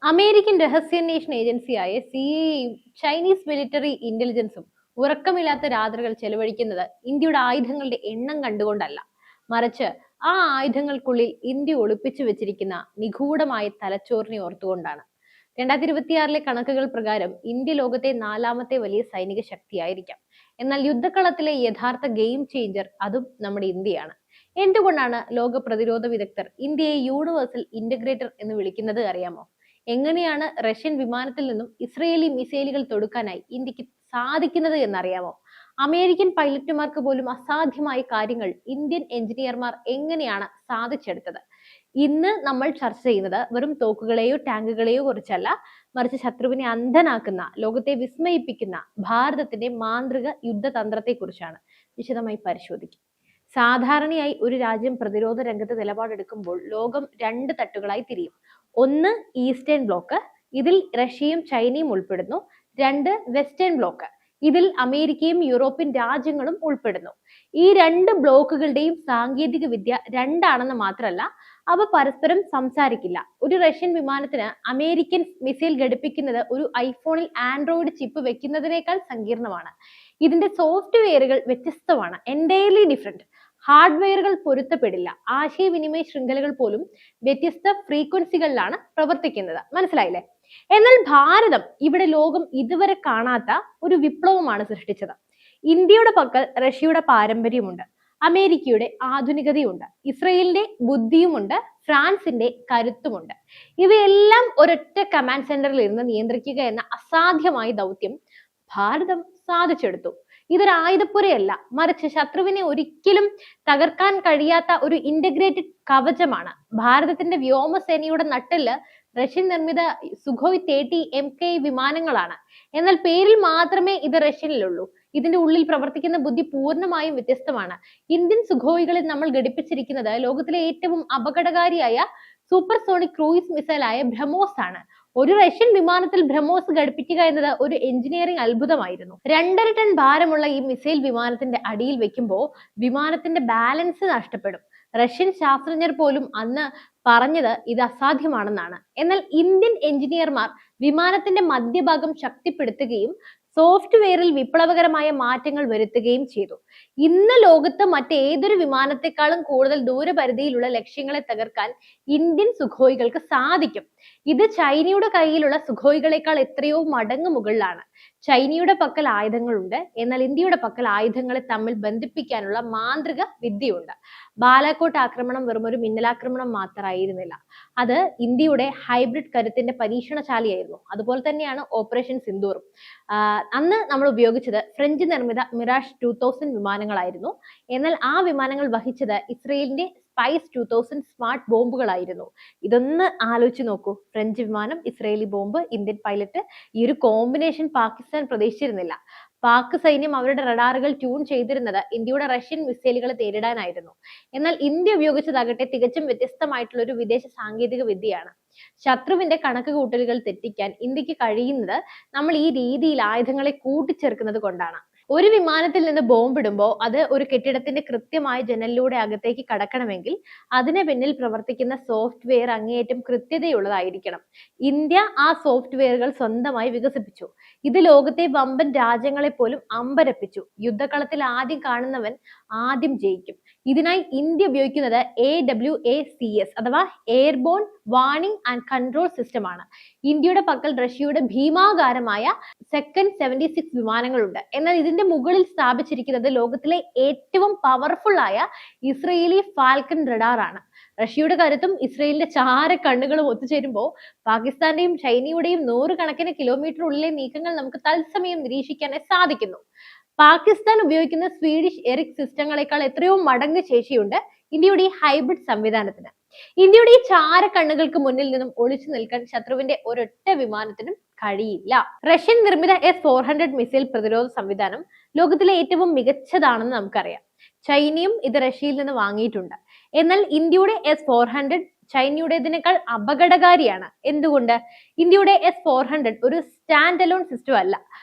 American രഹസ്യാന്വേഷണ ഏജൻസിയായ സിഐഎയും Chinese military ഇന്റലിജൻസും ഉറക്കമില്ലാത്ത രാത്രികൾ ചെലവഴിക്കുന്നത് ഇന്ത്യയുടെ ആയുധങ്ങളുടെ എണ്ണം കണ്ടുകൊണ്ടല്ല, മറിച്ച് ആ ആയുധങ്ങൾക്കുള്ളിൽ ഇന്ത്യ ഒളിപ്പിച്ചു വെച്ചിരിക്കുന്ന നിഗൂഢമായ തലച്ചോറിനെ ഓർത്തുകൊണ്ടാണ്. 2026 കണക്കുകൾ പ്രകാരം ഇന്ത്യ ലോകത്തെ 4ാമത്തെ വലിയ സൈനിക ശക്തിയായിരിക്കാം. എന്നാൽ യുദ്ധക്കളത്തിലെ യഥാർത്ഥ ഗെയിം ചേഞ്ചർ അതും നമ്മുടെ ഇന്ത്യയാണ്. എന്തുകൊണ്ടാണ് ലോക പ്രതിരോധ വിദഗ്ധർ ഇന്ത്യയെ യൂണിവേഴ്സൽ ഇന്റഗ്രേറ്റർ എന്ന് വിളിക്കുന്നത് അറിയാമോ? എങ്ങനെയാണ് റഷ്യൻ വിമാനത്തിൽ നിന്നും ഇസ്രയേലി മിസൈലുകൾ തൊടുക്കാനായി ഇന്ത്യക്ക് സാധിക്കുന്നത് എന്നറിയാമോ? അമേരിക്കൻ പൈലറ്റുമാർക്ക് പോലും അസാധ്യമായ കാര്യങ്ങൾ ഇന്ത്യൻ എഞ്ചിനീയർമാർ എങ്ങനെയാണ് സാധിച്ചെടുത്തത്? ഇന്ന് നമ്മൾ ചർച്ച ചെയ്യുന്നത് വെറും തോക്കുകളെയോ ടാങ്കുകളെയോ കുറിച്ചല്ല, മറിച്ച് ശത്രുവിനെ അന്ധനാക്കുന്ന, ലോകത്തെ വിസ്മയിപ്പിക്കുന്ന ഭാരതത്തിന്റെ മാന്ത്രിക യുദ്ധതന്ത്രത്തെ കുറിച്ചാണ് വിശദമായി പരിശോധിക്കും. സാധാരണയായി ഒരു രാജ്യം പ്രതിരോധ രംഗത്ത് നിലപാടെടുക്കുമ്പോൾ ലോകം 2 തട്ടുകളായി തിരിയും. ഒന്ന് ഈസ്റ്റേൺ ബ്ലോക്ക്, ഇതിൽ റഷ്യയും ചൈനയും ഉൾപ്പെടുന്നു. 2 വെസ്റ്റേൺ ബ്ലോക്ക്, ഇതിൽ അമേരിക്കയും യൂറോപ്യൻ രാജ്യങ്ങളും ഉൾപ്പെടുന്നു. ഈ 2 ബ്ലോക്കുകളുടെയും സാങ്കേതിക വിദ്യ രണ്ടാണെന്ന് മാത്രമല്ല, അവ പരസ്പരം സംസാരിക്കില്ല. ഒരു റഷ്യൻ വിമാനത്തിന് അമേരിക്കൻ മിസൈൽ ഘടിപ്പിക്കുന്നത് ഒരു ഐഫോണിൽ ആൻഡ്രോയിഡ് ചിപ്പ് വെക്കുന്നതിനേക്കാൾ സങ്കീർണമാണ്. ഇതിന്റെ സോഫ്റ്റ്വെയറുകൾ വ്യത്യസ്തമാണ്, എൻറ്റയർലി ഡിഫറെന്റ്. ഹാർഡ്വെയറുകൾ പൊരുത്തപ്പെടില്ല. ആശയവിനിമയ ശൃംഖലകൾ പോലും വ്യത്യസ്ത ഫ്രീക്വൻസികളിലാണ് പ്രവർത്തിക്കുന്നത്. മനസ്സിലായില്ലേ? എന്നാൽ ഭാരതം ഇവിടെ ലോകം ഇതുവരെ കാണാത്ത ഒരു വിപ്ലവമാണ് സൃഷ്ടിച്ചത്. ഇന്ത്യയുടെ പക്കൽ റഷ്യയുടെ പാരമ്പര്യമുണ്ട്, അമേരിക്കയുടെ ആധുനികതയുണ്ട്, ഇസ്രയേലിന്റെ ബുദ്ധിയുമുണ്ട്, ഫ്രാൻസിന്റെ കരുത്തുമുണ്ട്. ഇവയെല്ലാം ഒരൊറ്റ കമാൻഡ് സെന്ററിൽ ഇരുന്ന് നിയന്ത്രിക്കുക എന്ന അസാധ്യമായ ദൗത്യം ഭാരതം സാധിച്ചെടുത്തു. ഇതൊരു ആയുധപ്പുരയല്ല, മറിച്ച് ശത്രുവിനെ ഒരിക്കലും തകർക്കാൻ കഴിയാത്ത ഒരു ഇന്റഗ്രേറ്റഡ് കവചമാണ്. ഭാരതത്തിന്റെ വ്യോമസേനയുടെ നട്ടെല്ല് റഷ്യൻ നിർമ്മിത സുഖോയ് 30 MK വിമാനങ്ങളാണ്. എന്നാൽ പേരിൽ മാത്രമേ ഇത് റഷ്യനിലുള്ളൂ. ഇതിന്റെ ഉള്ളിൽ പ്രവർത്തിക്കുന്ന ബുദ്ധി പൂർണ്ണമായും വ്യത്യസ്തമാണ്. ഇന്ത്യൻ സുഖോയികളിൽ നമ്മൾ ഘടിപ്പിച്ചിരിക്കുന്നത് ലോകത്തിലെ ഏറ്റവും അപകടകാരിയായ സൂപ്പർസോണിക് ക്രൂയിസ് മിസൈലായ ബ്രഹ്മോസ് ആണ്. ഒരു റഷ്യൻ വിമാനത്തിൽ ബ്രഹ്മോസ് ഘടിപ്പിക്കുക എന്നത് ഒരു എഞ്ചിനീയറിംഗ് അത്ഭുതമായിരുന്നു. 2.5 ടൺ ഭാരമുള്ള ഈ മിസൈൽ വിമാനത്തിന്റെ അടിയിൽ വെക്കുമ്പോൾ വിമാനത്തിന്റെ ബാലൻസ് നഷ്ടപ്പെടും. റഷ്യൻ ശാസ്ത്രജ്ഞർ പോലും അന്ന് പറഞ്ഞത് ഇത് അസാധ്യമാണെന്നാണ്. എന്നാൽ ഇന്ത്യൻ എഞ്ചിനീയർമാർ വിമാനത്തിന്റെ മധ്യഭാഗം ശക്തിപ്പെടുത്തുകയും സോഫ്റ്റ്വെയറിൽ വിപ്ലവകരമായ മാറ്റങ്ങൾ വരുത്തുകയും ചെയ്തു. ഇന്ന് ലോകത്ത് മറ്റേതൊരു വിമാനത്തെക്കാളും കൂടുതൽ ദൂരപരിധിയിലുള്ള ലക്ഷ്യങ്ങളെ തകർക്കാൻ ഇന്ത്യൻ സുഖോയികൾക്ക് സാധിക്കും. ഇത് ചൈനയുടെ കയ്യിലുള്ള സുഖോയികളെക്കാൾ എത്രയോ മടങ്ങ് മുകളിലാണ്. ചൈനയുടെ പക്കൽ ആയുധങ്ങളുണ്ട്, എന്നാൽ ഇന്ത്യയുടെ പക്കൽ ആയുധങ്ങളെ തമ്മിൽ ബന്ധിപ്പിക്കാനുള്ള മാന്ത്രിക വിദ്യയുണ്ട്. ബാലാക്കോട്ട് ആക്രമണം വെറും ഒരു മിന്നലാക്രമണം മാത്രമായിരുന്നില്ല, അത് ഇന്ത്യയുടെ ഹൈബ്രിഡ് കരുത്തിന്റെ പരീക്ഷണശാലയായിരുന്നു. അതുപോലെ തന്നെയാണ് ഓപ്പറേഷൻ സിന്ദൂറും. അന്ന് നമ്മൾ ഉപയോഗിച്ചത് ഫ്രഞ്ച് നിർമ്മിത മിറാഷ് 2000 വിമാനങ്ങളായിരുന്നു. എന്നാൽ ആ വിമാനങ്ങൾ വഹിച്ചത് ഇസ്രയേലിന്റെ സ്പൈസ് 2000 സ്മാർട്ട് ബോംബുകളായിരുന്നു. ഇതൊന്ന് ആലോചിച്ച് നോക്കൂ. ഫ്രഞ്ച് വിമാനം, ഇസ്രയേലി ബോംബ്, ഇന്ത്യൻ പൈലറ്റ്. ഈ ഒരു കോമ്പിനേഷൻ പാകിസ്ഥാൻ പ്രതീക്ഷിച്ചിരുന്നില്ല. പാക് സൈന്യം അവരുടെ റഡാറുകൾ ട്യൂൺ ചെയ്തിരുന്നത് ഇന്ത്യയുടെ റഷ്യൻ മിസൈലുകളെ നേരിടാനായിരുന്നു. എന്നാൽ ഇന്ത്യ ഉപയോഗിച്ചതാകട്ടെ തികച്ചും വ്യത്യസ്തമായിട്ടുള്ള ഒരു വിദേശ സാങ്കേതിക വിദ്യയാണ്. ശത്രുവിന്റെ കണക്ക് കൂട്ടലുകൾ തെറ്റിക്കാൻ ഇന്ത്യക്ക് കഴിയുന്നത് നമ്മൾ ഈ രീതിയിൽ ആയുധങ്ങളെ കൂട്ടിച്ചേർക്കുന്നത് കൊണ്ടാണ്. ഒരു വിമാനത്തിൽ നിന്ന് ബോംബിടുമ്പോൾ അത് ഒരു കെട്ടിടത്തിന്റെ കൃത്യമായ ജനലിലൂടെ അകത്തേക്ക് കടക്കണമെങ്കിൽ അതിന് പിന്നിൽ പ്രവർത്തിക്കുന്ന സോഫ്റ്റ്വെയർ അങ്ങേയറ്റം കൃത്യതയുള്ളതായിരിക്കണം. ഇന്ത്യ ആ സോഫ്റ്റ്വെയറുകൾ സ്വന്തമായി വികസിപ്പിച്ചു. ഇത് ലോകത്തെ വമ്പൻ രാജ്യങ്ങളെ പോലും അമ്പരപ്പിച്ചു. യുദ്ധകളത്തിൽ ആദ്യം കാണുന്നവൻ ആദ്യം ജയിക്കും. ഇതിനായി ഇന്ത്യ ഉപയോഗിക്കുന്നത് AWACS അഥവാ airborne warning and control system ആണ്. ഇന്ത്യയുടെ പക്കൽ റഷ്യയുടെ ഭീമാകാരമായ സെക്കൻഡ് 76 വിമാനങ്ങളുണ്ട്. എന്നാൽ ഇതിന്റെ മുകളിൽ സ്ഥാപിച്ചിരിക്കുന്നത് ലോകത്തിലെ ഏറ്റവും പവർഫുൾ ആയ ഇസ്രയേലി ഫാൽക്കൺ റഡാർ ആണ്. റഷ്യയുടെ കരുത്തും ഇസ്രയേലിന്റെ ചാര കണ്ണുകളും ഒത്തുചേരുമ്പോൾ പാകിസ്ഥാന്റെയും ചൈനയുടെയും 100 കണക്കിന് കിലോമീറ്റർ ഉള്ളിലെ നീക്കങ്ങൾ നമുക്ക് തത്സമയം നിരീക്ഷിക്കാനായി സാധിക്കുന്നു. പാകിസ്ഥാൻ ഉപയോഗിക്കുന്ന സ്വീഡിഷ് എറിക് സിസ്റ്റങ്ങളെക്കാൾ എത്രയോ മടങ്ങ് ശേഷിയുണ്ട് ഇന്ത്യയുടെ ഈ ഹൈബ്രിഡ് സംവിധാനത്തിന്. ഇന്ത്യയുടെ ഈ ചാര കണ്ണുകൾക്ക് മുന്നിൽ നിന്നും ഒളിച്ചു നിൽക്കാൻ ശത്രുവിന്റെ ഒരൊറ്റ വിമാനത്തിനും കഴിയില്ല. റഷ്യൻ നിർമ്മിത S-400 മിസൈൽ പ്രതിരോധ സംവിധാനം ലോകത്തിലെ ഏറ്റവും മികച്ചതാണെന്ന് നമുക്കറിയാം. ചൈനയും ഇത് റഷ്യയിൽ നിന്ന് വാങ്ങിയിട്ടുണ്ട്. എന്നാൽ ഇന്ത്യയുടെ S-400 ചൈനയുടേതിനേക്കാൾ അപകടകാരിയാണ്. എന്തുകൊണ്ട്? ഇന്ത്യയുടെ S-400 ഒരു സ്റ്റാൻഡ് അലോൺ സിസ്റ്റം അല്ല.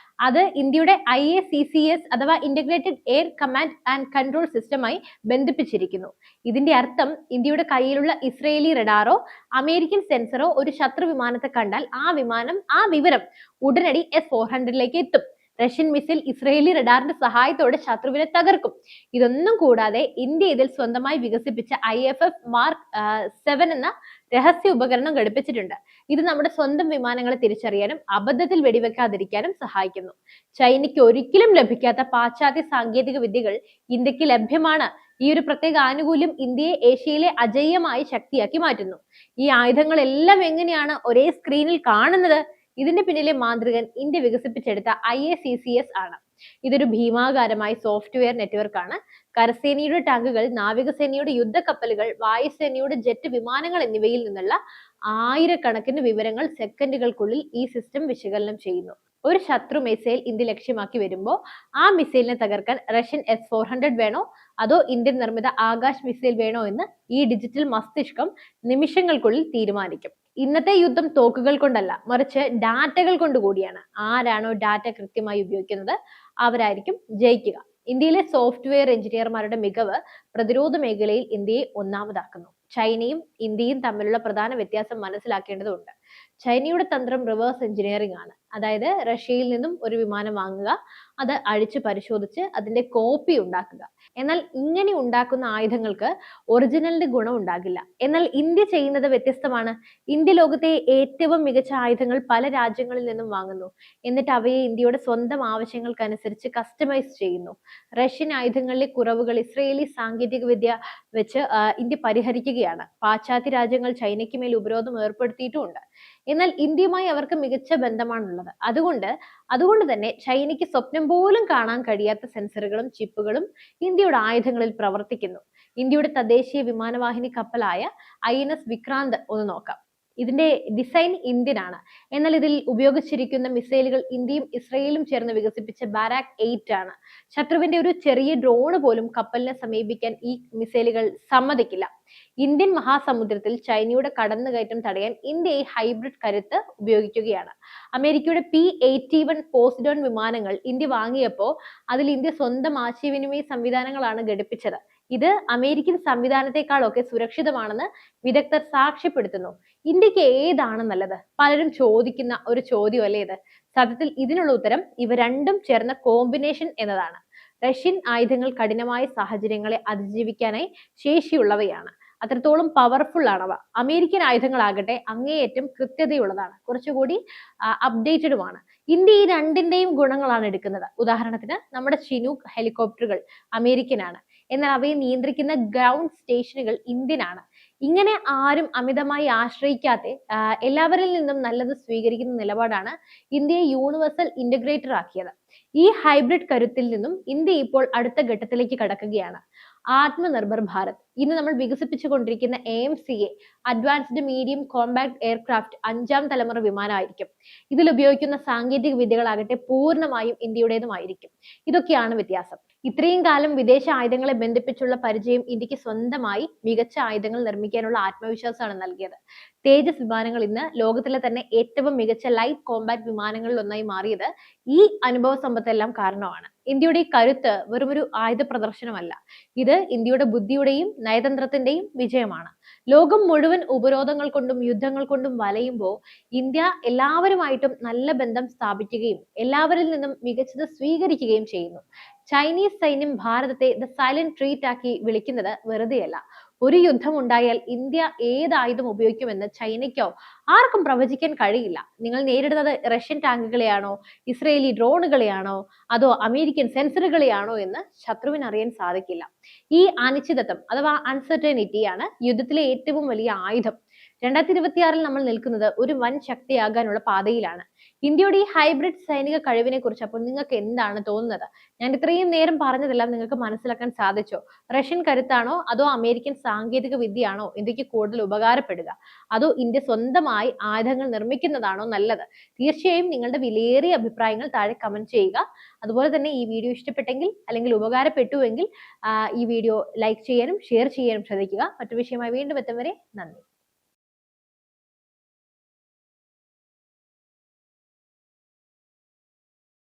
അത് ഇന്ത്യയുടെ IACCS അഥവാ integrated air command and control സിസ്റ്റമായി ബന്ധിപ്പിച്ചിരിക്കുന്നു. ഇതിന്റെ അർത്ഥം ഇന്ത്യയുടെ കയ്യിലുള്ള ഇസ്രയേലി റഡാറോ അമേരിക്കൻ സെൻസറോ ഒരു ശത്രു വിമാനത്തെ കണ്ടാൽ ആ വിവരം ഉടനടി S-400ലേക്ക് എത്തും. റഷ്യൻ മിസൈൽ ഇസ്രയേലി റഡാറിന്റെ സഹായത്തോടെ ശത്രുവിനെ തകർക്കും. ഇതൊന്നും കൂടാതെ ഇന്ത്യ ഇതിൽ സ്വന്തമായി വികസിപ്പിച്ച IFF Mark 7 എന്ന രഹസ്യ ഉപകരണം ഘടിപ്പിച്ചിട്ടുണ്ട്. ഇത് നമ്മുടെ സ്വന്തം വിമാനങ്ങളെ തിരിച്ചറിയാനും അബദ്ധത്തിൽ വെടിവെക്കാതിരിക്കാനും സഹായിക്കുന്നു. ചൈനയ്ക്ക് ഒരിക്കലും ലഭിക്കാത്ത പാശ്ചാത്യ സാങ്കേതിക വിദ്യകൾ ഇന്ത്യക്ക് ലഭ്യമാണ്. ഈ ഒരു പ്രത്യേക ആനുകൂല്യം ഇന്ത്യയെ ഏഷ്യയിലെ അജയ്യമായ ശക്തിയാക്കി മാറ്റുന്നു. ഈ ആയുധങ്ങളെല്ലാം എങ്ങനെയാണ് ഒരേ സ്ക്രീനിൽ കാണുന്നത്? ഇതിന്റെ പിന്നിലെ മാന്ത്രികൻ ഇന്ത്യ വികസിപ്പിച്ചെടുത്ത IACCS ആണ്. ഇതൊരു ഭീമാകാരമായ സോഫ്റ്റ്വെയർ നെറ്റ്വർക്ക് ആണ്. കരസേനയുടെ ടാങ്കുകൾ, നാവികസേനയുടെ യുദ്ധക്കപ്പലുകൾ, വായുസേനയുടെ ജെറ്റ് വിമാനങ്ങൾ എന്നിവയിൽ നിന്നുള്ള ആയിരക്കണക്കിന് വിവരങ്ങൾ സെക്കൻഡുകൾക്കുള്ളിൽ ഈ സിസ്റ്റം വിശകലനം ചെയ്യുന്നു. ഒരു ശത്രു മിസൈൽ ഇന്ത്യ ലക്ഷ്യമാക്കി വരുമ്പോൾ ആ മിസൈലിനെ തകർക്കാൻ റഷ്യൻ S-400 വേണോ അതോ ഇന്ത്യൻ നിർമ്മിത ആകാശ് മിസൈൽ വേണോ എന്ന് ഈ ഡിജിറ്റൽ മസ്തിഷ്കം നിമിഷങ്ങൾക്കുള്ളിൽ തീരുമാനിക്കും. ഇന്നത്തെ യുദ്ധം തോക്കുകൾ കൊണ്ടല്ല, മറിച്ച് ഡാറ്റകൾ കൊണ്ട് കൂടിയാണ്. ആരാണോ ഡാറ്റ കൃത്യമായി ഉപയോഗിക്കുന്നത് അവരായിരിക്കും ജയിക്കുക. ഇന്ത്യയിലെ സോഫ്റ്റ്വെയർ എഞ്ചിനീയർമാരുടെ മികവ് പ്രതിരോധ മേഖലയിൽ ഇന്ത്യയെ ഒന്നാമതാക്കുന്നു. ചൈനയും ഇന്ത്യയും തമ്മിലുള്ള പ്രധാന വ്യത്യാസം മനസ്സിലാക്കേണ്ടതുണ്ട്. ചൈനയുടെ തന്ത്രം റിവേഴ്സ് എഞ്ചിനീയറിംഗ് ആണ്. അതായത് റഷ്യയിൽ നിന്നും ഒരു വിമാനം വാങ്ങുക, അത് അഴിച്ച് പരിശോധിച്ച് അതിന്റെ കോപ്പി ഉണ്ടാക്കുക. എന്നാൽ ഇങ്ങനെ ഉണ്ടാക്കുന്ന ആയുധങ്ങൾക്ക് ഒറിജിനലിന്റെ ഗുണം ഉണ്ടാകില്ല. എന്നാൽ ഇന്ത്യ ചെയ്യുന്നത് വ്യത്യസ്തമാണ്. ഇന്ത്യ ലോകത്തെ ഏറ്റവും മികച്ച ആയുധങ്ങൾ പല രാജ്യങ്ങളിൽ നിന്നും വാങ്ങുന്നു. എന്നിട്ട് അവയെ ഇന്ത്യയുടെ സ്വന്തം ആവശ്യങ്ങൾക്കനുസരിച്ച് കസ്റ്റമൈസ് ചെയ്യുന്നു. റഷ്യൻ ആയുധങ്ങളിലെ കുറവുകൾ ഇസ്രയേലി സാങ്കേതിക വിദ്യ വെച്ച് ഇന്ത്യ പരിഹരിക്കുകയാണ്. പാശ്ചാത്യ രാജ്യങ്ങൾ ചൈനയ്ക്ക് മേൽ ഉപരോധം ഏർപ്പെടുത്തിയിട്ടുമുണ്ട്. എന്നാൽ ഇന്ത്യയുമായി അവർക്ക് മികച്ച ബന്ധമാണുള്ളത്. അതുകൊണ്ട് തന്നെ ചൈനയ്ക്ക് സ്വപ്നം പോലും കാണാൻ കഴിയാത്ത സെൻസറുകളും ചിപ്പുകളും ഇന്ത്യയുടെ ആയുധങ്ങളിൽ പ്രവർത്തിക്കുന്നു. ഇന്ത്യയുടെ തദ്ദേശീയ വിമാനവാഹിനി കപ്പലായ INS വിക്രാന്ത് ഒന്ന് നോക്കാം. ഇതിന്റെ ഡിസൈൻ ഇന്ത്യൻ ആണ്. എന്നാൽ ഇതിൽ ഉപയോഗിച്ചിരിക്കുന്ന മിസൈലുകൾ ഇന്ത്യയും ഇസ്രയേലും ചേർന്ന് വികസിപ്പിച്ച ബാരാക് 8 ആണ്. ശത്രുവിന്റെ ഒരു ചെറിയ ഡ്രോൺ പോലും കപ്പലിനെ സമീപിക്കാൻ ഈ മിസൈലുകൾ സമ്മതിക്കില്ല. ഇന്ത്യൻ മഹാസമുദ്രത്തിൽ ചൈനയുടെ കടന്നുകയറ്റം തടയാൻ ഇന്ത്യ ഈ ഹൈബ്രിഡ് കരുത്ത് ഉപയോഗിക്കുകയാണ്. അമേരിക്കയുടെ P-81 പോസ്ഡോൺ വിമാനങ്ങൾ ഇന്ത്യ വാങ്ങിയപ്പോൾ അതിൽ ഇന്ത്യ സ്വന്തം ആശയവിനിമയ സംവിധാനങ്ങളാണ് ഘടിപ്പിച്ചത്. ഇത് അമേരിക്കൻ സംവിധാനത്തെക്കാളൊക്കെ സുരക്ഷിതമാണെന്ന് വിദഗ്ധർ സാക്ഷ്യപ്പെടുത്തുന്നു. ഇന്ത്യക്ക് ഏതാണ് നല്ലത്? പലരും ചോദിക്കുന്ന ഒരു ചോദ്യമല്ലേ ഇത്. സത്യത്തിൽ ഇതിനുള്ള ഉത്തരം ഇവ രണ്ടും ചേർന്ന കോമ്പിനേഷൻ എന്നതാണ്. റഷ്യൻ ആയുധങ്ങൾ കഠിനമായ സാഹചര്യങ്ങളെ അതിജീവിക്കാനായി ശേഷിയുള്ളവയാണ്. അത്രത്തോളം പവർഫുൾ ആണവ. അമേരിക്കൻ ആയുധങ്ങളാകട്ടെ അങ്ങേയറ്റം കൃത്യതയുള്ളതാണ്, കുറച്ചുകൂടി അപ്ഡേറ്റഡുമാണ്. ഇന്ത്യ ഈ രണ്ടിന്റെയും ഗുണങ്ങളാണ് എടുക്കുന്നത്. ഉദാഹരണത്തിന് നമ്മുടെ ചിനൂക്ക് ഹെലികോപ്റ്ററുകൾ അമേരിക്കനാണ്. എന്നാൽ അവയെ നിയന്ത്രിക്കുന്ന ഗ്രൗണ്ട് സ്റ്റേഷനുകൾ ഇന്ത്യനാണ്. ഇങ്ങനെ ആരും അമിതമായി ആശ്രയിക്കാതെ എല്ലാവരിൽ നിന്നും നല്ലത് സ്വീകരിക്കുന്ന നിലപാടാണ് ഇന്ത്യയെ യൂണിവേഴ്സൽ ഇന്റഗ്രേറ്റർ ആക്കിയത്. ഈ ഹൈബ്രിഡ് കരുത്തിൽ നിന്നും ഇന്ത്യ ഇപ്പോൾ അടുത്ത ഘട്ടത്തിലേക്ക് കടക്കുകയാണ്. ആത്മനിർഭർ ഭാരത്. ഇന്ന് നമ്മൾ വികസിപ്പിച്ചുകൊണ്ടിരിക്കുന്ന AMCA advanced medium compact aircraft 5ാം തലമുറ വിമാനമായിരിക്കും. ഇതിൽ ഉപയോഗിക്കുന്ന സാങ്കേതിക വിദ്യകളാകട്ടെ പൂർണ്ണമായും ഇന്ത്യയുടേതുമായിരിക്കും. ഇതൊക്കെയാണ് വ്യത്യാസം. ഇത്രയും കാലം വിദേശ ആയുധങ്ങളെ ബന്ധിപ്പിച്ചുള്ള പരിചയം ഇന്ത്യക്ക് സ്വന്തമായി മികച്ച ആയുധങ്ങൾ നിർമ്മിക്കാനുള്ള ആത്മവിശ്വാസമാണ് നൽകിയത്. തേജസ് വിമാനങ്ങൾ ഇന്ന് ലോകത്തിലെ തന്നെ ഏറ്റവും മികച്ച ലൈറ്റ് കോമ്പാക്ട് വിമാനങ്ങളിൽ ഒന്നായി മാറിയത് ഈ അനുഭവ സമ്പത്തെല്ലാം കാരണമാണ്. ഇന്ത്യയുടെ ഈ കരുത്ത് വെറുമൊരു ആയുധ പ്രദർശനമല്ല. ഇത് ഇന്ത്യയുടെ ബുദ്ധിയുടെയും നയതന്ത്രത്തിന്റെയും വിജയമാണ്. ലോകം മുഴുവൻ ഉപരോധങ്ങൾ കൊണ്ടും യുദ്ധങ്ങൾ കൊണ്ടും വലയുമ്പോൾ ഇന്ത്യ എല്ലാവരുമായിട്ടും നല്ല ബന്ധം സ്ഥാപിക്കുകയും എല്ലാവരിൽ നിന്നും മികച്ചത് സ്വീകരിക്കുകയും ചെയ്യുന്നു. ചൈനീസ് സൈന്യം ഭാരതത്തെ ദ സൈലന്റ് ട്രീറ്റ് ആക്കി വിളിക്കുന്നത് വെറുതെയല്ല. ഒരു യുദ്ധം ഉണ്ടായാൽ ഇന്ത്യ ഏത് ആയുധം ഉപയോഗിക്കുമെന്ന് ചൈനയ്ക്കോ ആർക്കും പ്രവചിക്കാൻ കഴിയില്ല. നിങ്ങൾ നേരിടുന്നത് റഷ്യൻ ടാങ്കുകളെയാണോ, ഇസ്രയേലി ഡ്രോണുകളെയാണോ, അതോ അമേരിക്കൻ സെൻസറുകളെയാണോ എന്ന് ശത്രുവിന് അറിയാൻ സാധിക്കില്ല. ഈ അനിശ്ചിതത്വം അഥവാ അൺസർട്ടനിറ്റിയാണ് യുദ്ധത്തിലെ ഏറ്റവും വലിയ ആയുധം. 2026 നമ്മൾ നിൽക്കുന്നത് ഒരു വൻ ശക്തിയാകാനുള്ള പാതയിലാണ്. ഇന്ത്യയുടെ ഈ ഹൈബ്രിഡ് സൈനിക കഴിവിനെ കുറിച്ച് അപ്പോൾ നിങ്ങൾക്ക് എന്താണ് തോന്നുന്നത്? ഞാൻ ഇത്രയും നേരം പറഞ്ഞതെല്ലാം നിങ്ങൾക്ക് മനസ്സിലാക്കാൻ സാധിച്ചോ? റഷ്യൻ കരുത്താണോ അതോ അമേരിക്കൻ സാങ്കേതിക വിദ്യയാണോ ഇന്ത്യക്ക് കൂടുതൽ ഉപകാരപ്പെടുക? അതോ ഇന്ത്യ സ്വന്തമായി ആയുധങ്ങൾ നിർമ്മിക്കുന്നതാണോ നല്ലത്? തീർച്ചയായും നിങ്ങളുടെ വിലയേറിയ അഭിപ്രായങ്ങൾ താഴെ കമന്റ് ചെയ്യുക. അതുപോലെ തന്നെ ഈ വീഡിയോ ഇഷ്ടപ്പെട്ടെങ്കിൽ അല്ലെങ്കിൽ ഉപകാരപ്പെട്ടുവെങ്കിൽ ഈ വീഡിയോ ലൈക്ക് ചെയ്യാനും ഷെയർ ചെയ്യാനും ശ്രദ്ധിക്കുക. മറ്റു വിഷയമായി വീണ്ടും എത്തും വരെ നന്ദി.